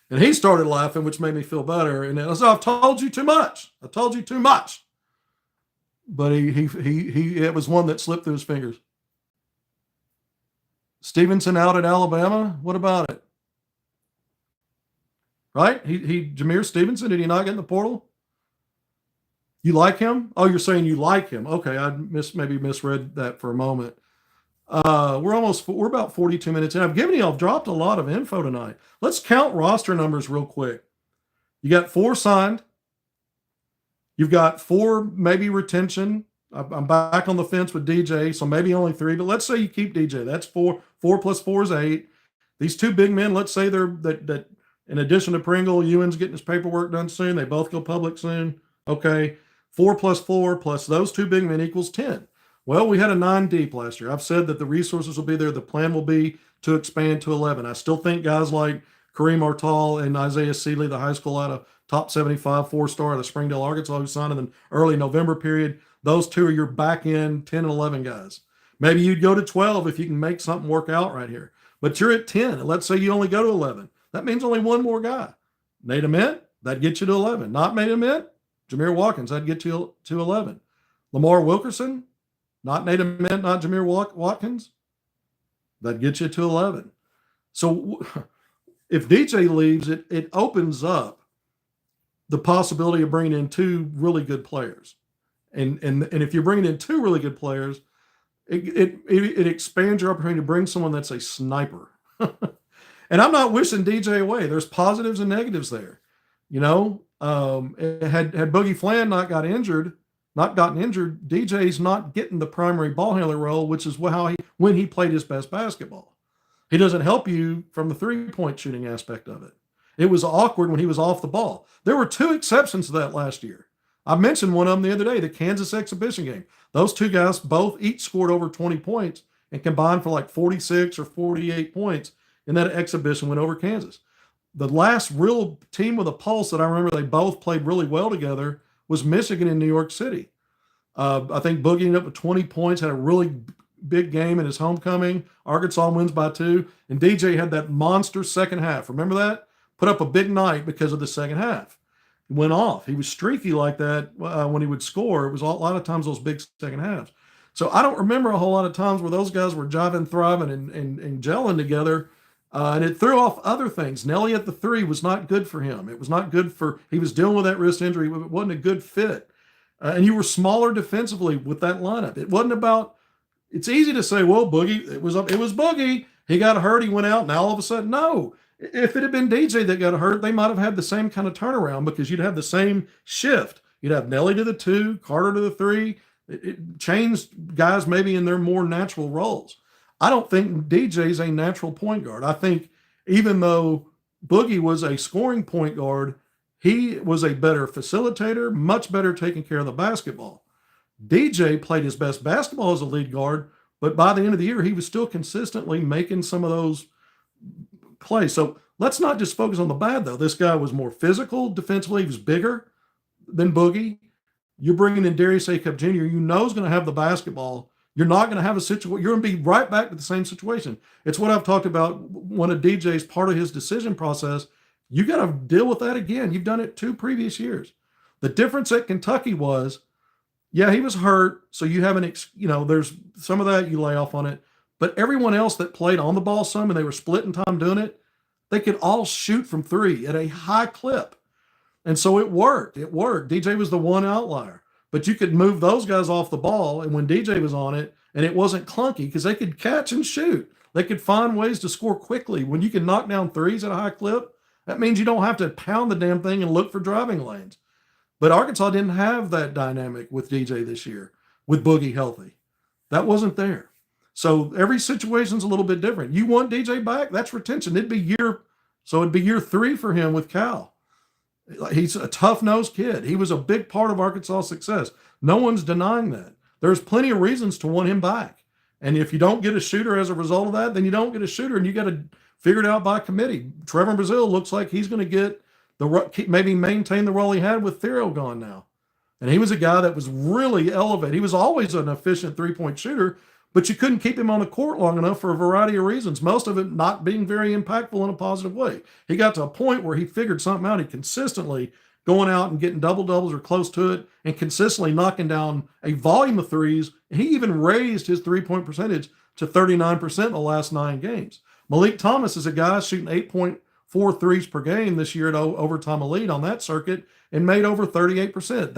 And he started laughing, which made me feel better. And I said, I've told you too much. I told you too much. But it was one that slipped through his fingers. Stevenson out at Alabama. What about it? Right? Jameer Stevenson, did he not get in the portal? You like him? Oh, you're saying you like him. Okay, I maybe misread that for a moment. We're about 42 minutes in. I've dropped a lot of info tonight. Let's count roster numbers real quick. You got 4 signed. You've got 4 maybe retention. I'm back on the fence with DJ, so maybe only 3, but let's say you keep DJ. That's 4. 4 plus 4 is 8. These 2 big men, let's say they're that in addition to Pringle, Ewan's getting his paperwork done soon. They both go public soon. Okay. 4 plus 4 plus those 2 big men equals 10. Well, we had a 9 deep last year. I've said that the resources will be there. The plan will be to expand to 11. I still think guys like Kareem Artal and Isaiah Seeley, the high school out of top 75, 4-star out of Springdale, Arkansas, who signed in the early November period, those 2 are your back end 10 and 11 guys. Maybe you'd go to 12 if you can make something work out right here. But you're at 10, and let's say you only go to 11. That means only one more guy. Nate Ament, that'd get you to 11. Not Nate Ament, Jameer Watkins, that'd get you to 11. Lamar Wilkerson, not Nate Ament, not Jameer Watkins, that'd get you to 11. So if DJ leaves, it opens up the possibility of bringing in 2 really good players. And if you're bringing in 2 really good players, it expands your opportunity to bring someone that's a sniper. And I'm not wishing DJ away. There's positives and negatives there. Had Boogie Flan not gotten injured, DJ's not getting the primary ball handler role, which is when he played his best basketball. He doesn't help you from the 3-point shooting aspect of it. It was awkward when he was off the ball. There were 2 exceptions to that last year. I mentioned one of them the other day, the Kansas exhibition game. Those 2 guys each scored over 20 points and combined for like 46 or 48 points in that exhibition win over Kansas. The last real team with a pulse that I remember they both played really well together was Michigan in New York City. I think Boogie ended up with 20 points, had a really big game in his homecoming. Arkansas wins by 2, and DJ had that monster second half. Remember that? Put up a big night because of the second half. He went off. He was streaky like that when he would score. It was a lot of times those big second halves. So I don't remember a whole lot of times where those guys were jiving, thriving, and gelling together. And it threw off other things. Nelly at the 3 was not good for him. It was not good he was dealing with that wrist injury. It wasn't a good fit. And you were smaller defensively with that lineup. It wasn't about, it's easy to say, well, Boogie, it was Boogie. He got hurt. He went out. Now all of a sudden, no. If it had been DJ that got hurt, they might have had the same kind of turnaround because you'd have the same shift. You'd have Nelly to the 2, Carter to the 3. It changed guys maybe in their more natural roles. I don't think DJ's a natural point guard. I think even though Boogie was a scoring point guard, he was a better facilitator, much better taking care of the basketball. DJ played his best basketball as a lead guard, but by the end of the year, he was still consistently making some of those plays. So let's not just focus on the bad, though. This guy was more physical defensively. He was bigger than Boogie. You're bringing in Darius Acup Jr., you know is going to have the basketball. You're not going to have a situation. You're going to be right back to the same situation. It's what I've talked about. One of DJ's part of his decision process. You got to deal with that again. You've done it 2 previous years. The difference at Kentucky was, yeah, he was hurt. So you haven't, there's some of that you lay off on it. But everyone else that played on the ball some and they were splitting time doing it, they could all shoot from 3 at a high clip. And so it worked. It worked. DJ was the one outlier. But you could move those guys off the ball, and when DJ was on it, and it wasn't clunky because they could catch and shoot. They could find ways to score quickly. When you can knock down threes at a high clip, that means you don't have to pound the damn thing and look for driving lanes. But Arkansas didn't have that dynamic with DJ this year, with Boogie healthy. That wasn't there. So every situation's a little bit different. You want DJ back, that's retention. It'd be year 3 for him with Cal. He's a tough-nosed kid. He was a big part of Arkansas' success. No one's denying that. There's plenty of reasons to want him back. And if you don't get a shooter as a result of that, then you don't get a shooter, and you got to figure it out by committee. Trevor Brazile looks like he's going to get maybe maintain the role he had with Theo gone now. And he was a guy that was really elevated. He was always an efficient three-point shooter, but you couldn't keep him on the court long enough for a variety of reasons, most of it not being very impactful in a positive way. He got to a point where he figured something out. He consistently going out and getting double-doubles or close to it and consistently knocking down a volume of threes. He even raised his three-point percentage to 39% in the last 9 games. Malik Thomas is a guy shooting 8.4 threes per game this year at overtime elite on that circuit and made over 38%.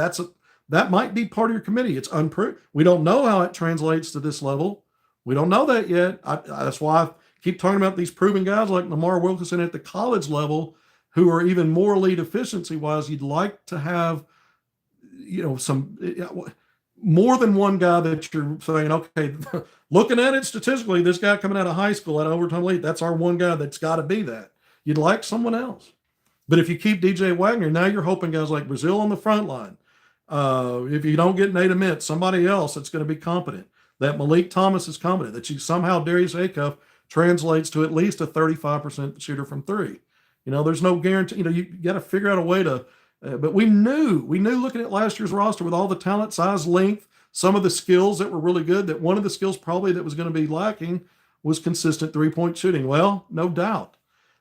That might be part of your committee. It's unproven. We don't know how it translates to this level. We don't know that yet. That's why I keep talking about these proven guys like Lamar Wilkerson at the college level who are even more elite efficiency-wise. You'd like to have, some more than one guy that you're saying, okay, looking at it statistically, this guy coming out of high school at overtime elite, that's our one guy that's got to be that. You'd like someone else. But if you keep DJ Wagner, now you're hoping guys like Brazile on the front line. If you don't get Nate Ament, somebody else that's going to be competent, that Malik Thomas is competent, that somehow Darius Acup translates to at least a 35% shooter from 3. There's no guarantee. You got to figure out a way to. But we knew looking at last year's roster with all the talent, size, length, some of the skills that were really good, that one of the skills probably that was going to be lacking was consistent three-point shooting. Well, no doubt.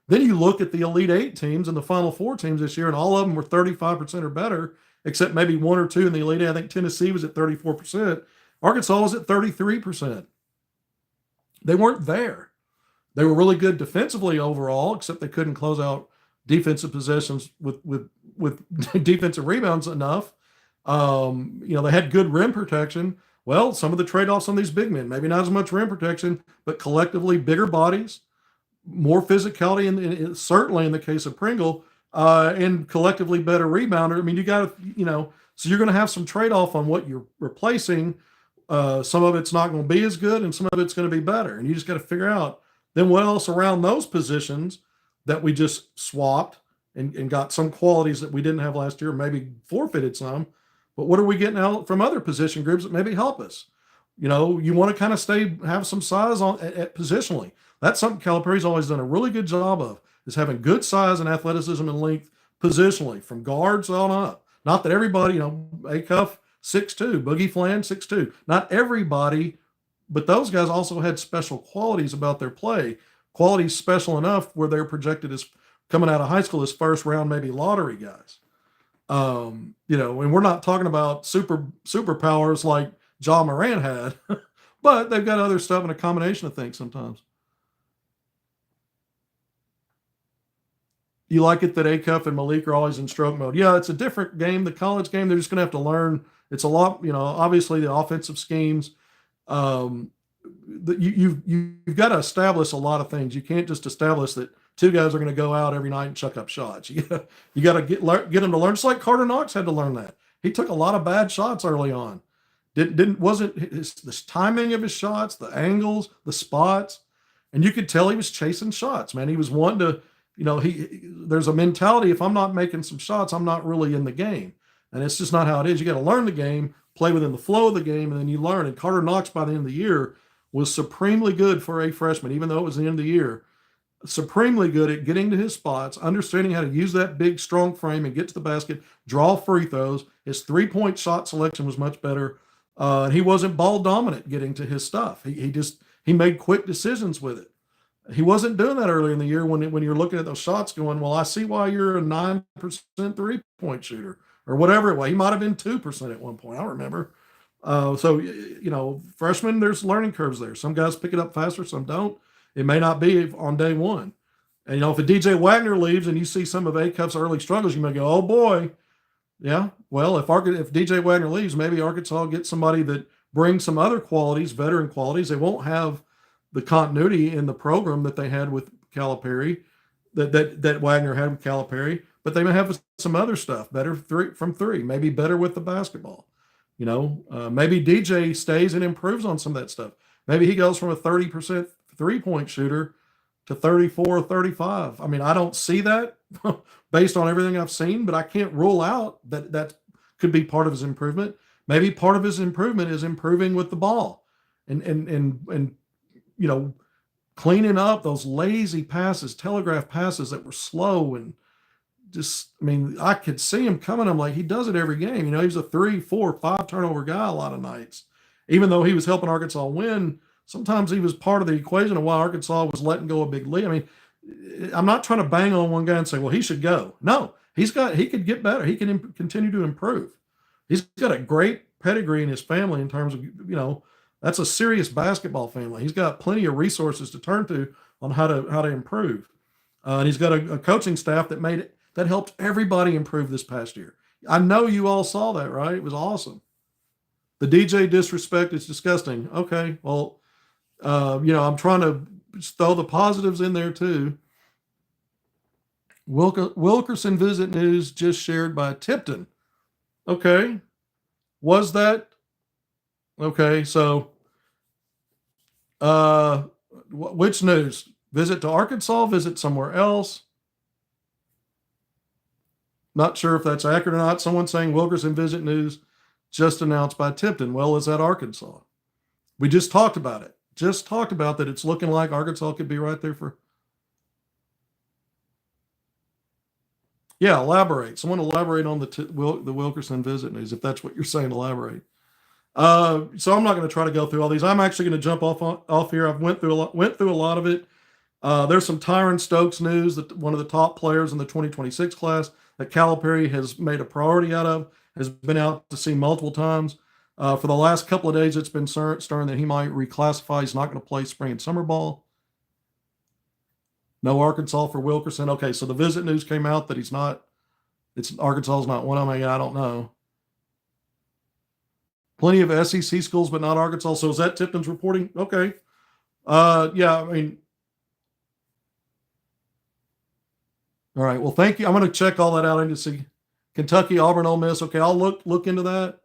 Then you look at the Elite 8 teams and the Final 4 teams this year, and all of them were 35% or better, except maybe 1 or 2 in the Elite 8. I think Tennessee was at 34%. Arkansas was at 33%. They weren't there. They were really good defensively overall, except they couldn't close out defensive possessions with defensive rebounds enough. They had good rim protection. Well, some of the trade-offs on these big men, maybe not as much rim protection, but collectively bigger bodies, more physicality, certainly in the case of Pringle, and collectively better rebounder. I mean, you got to, so you're going to have some trade-off on what you're replacing. Some of it's not going to be as good, and some of it's going to be better. And you just got to figure out then what else around those positions that we just swapped and got some qualities that we didn't have last year, maybe forfeited some. But what are we getting out from other position groups that maybe help us? You want to kind of have some size at positionally. That's something Calipari's always done a really good job of, is having good size and athleticism and length positionally from guards on up. Not that everybody, Acuff 6'2", Boogie Flan 6'2". Not everybody, but those guys also had special qualities about their play. Qualities special enough where they're projected as coming out of high school as first round, maybe lottery guys. And we're not talking about superpowers like Ja Morant had, but they've got other stuff and a combination of things sometimes. You like it that Acuff and Malik are always in stroke mode. Yeah, it's a different game. The college game, they're just going to have to learn. It's a lot, obviously the offensive schemes. You've got to establish a lot of things. You can't just establish that 2 guys are going to go out every night and chuck up shots. You got to get them to learn. Just like Carter Knox had to learn that. He took a lot of bad shots early on, Wasn't this timing of his shots, the angles, the spots, and you could tell he was chasing shots, man. He was wanting to, there's a mentality, if I'm not making some shots, I'm not really in the game. And it's just not how it is. You got to learn the game, play within the flow of the game, and then you learn. And Carter Knox, by the end of the year, was supremely good for a freshman, even though it was the end of the year. Supremely good at getting to his spots, understanding how to use that big, strong frame and get to the basket, draw free throws. His three-point shot selection was much better. And he wasn't ball dominant getting to his stuff. He made quick decisions with it. He wasn't doing that early in the year when you're looking at those shots going, well, I see why you're a 9% three-point shooter or whatever it was. He might have been 2% at one point. I remember. So, freshmen, there's learning curves there. Some guys pick it up faster, some don't. It may not be on day one. And, if a DJ Wagner leaves and you see some of A-Cuff's early struggles, you may go, oh, boy. Yeah, well, if DJ Wagner leaves, maybe Arkansas gets somebody that brings some other qualities, veteran qualities. They won't have the continuity in the program that they had with Calipari, that Wagner had with Calipari, but they may have some other stuff, better from three, maybe better with the basketball. Maybe DJ stays and improves on some of that stuff. Maybe he goes from a 30% three-point shooter to 34 or 35. I mean, I don't see that based on everything I've seen, but I can't rule out that could be part of his improvement. Maybe part of his improvement is improving with the ball and cleaning up those lazy passes, telegraph passes that were slow and just, I mean, I could see him coming. I'm like, he does it every game. He's a 3, 4, 5 turnover guy a lot of nights. Even though he was helping Arkansas win, sometimes he was part of the equation of why Arkansas was letting go a big lead. I mean, I'm not trying to bang on one guy and say, well, he should go. No, he could get better. He can continue to improve. He's got a great pedigree in his family in terms of, that's a serious basketball family. He's got plenty of resources to turn to on how to improve. And he's got a coaching staff that helped everybody improve this past year. I know you all saw that, right? It was awesome. The DJ disrespect is disgusting. Okay, well, I'm trying to throw the positives in there too. Wilkerson visit news just shared by Tipton. Okay. Was that? Okay, so which news? Visit to Arkansas, visit somewhere else? Not sure if that's accurate or not. Someone saying Wilkerson visit news just announced by Tipton. Well, is that Arkansas? We just talked about it. Just talked about that it's looking like Arkansas could be right there for. Yeah, elaborate. Someone elaborate on the Wilkerson visit news, if that's what you're saying, elaborate. So I'm not going to try to go through all these. I'm actually going to jump off here. I've went through a lot of it. There's some Tyron Stokes news, that one of the top players in the 2026 class that Calipari has made a priority out of, has been out to see multiple times. For the last couple of days, it's been stirring that he might reclassify. He's not going to play spring and summer ball. No Arkansas for Wilkerson. Okay, so the visit news came out that Arkansas's not one of them. I don't know. Plenty of SEC schools, but not Arkansas. So is that Tipton's reporting? Okay. Yeah, I mean. All right. Well, thank you. I'm going to check all that out. I need to see Kentucky, Auburn, Ole Miss. Okay, I'll look into that.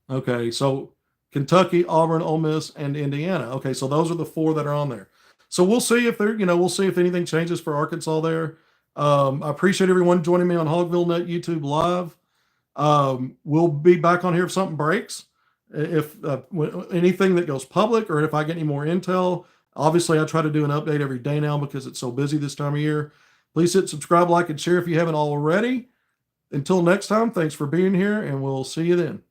Okay, so Kentucky, Auburn, Ole Miss, and Indiana. Okay, so those are the 4 that are on there. So we'll see if we'll see if anything changes for Arkansas there. I appreciate everyone joining me on HogvilleNET YouTube Live. We'll be back on here if something breaks. If anything that goes public, or if I get any more intel. Obviously, I try to do an update every day now because it's so busy this time of year. Please hit subscribe, like, and share if you haven't already. Until next time, thanks for being here, and we'll see you then.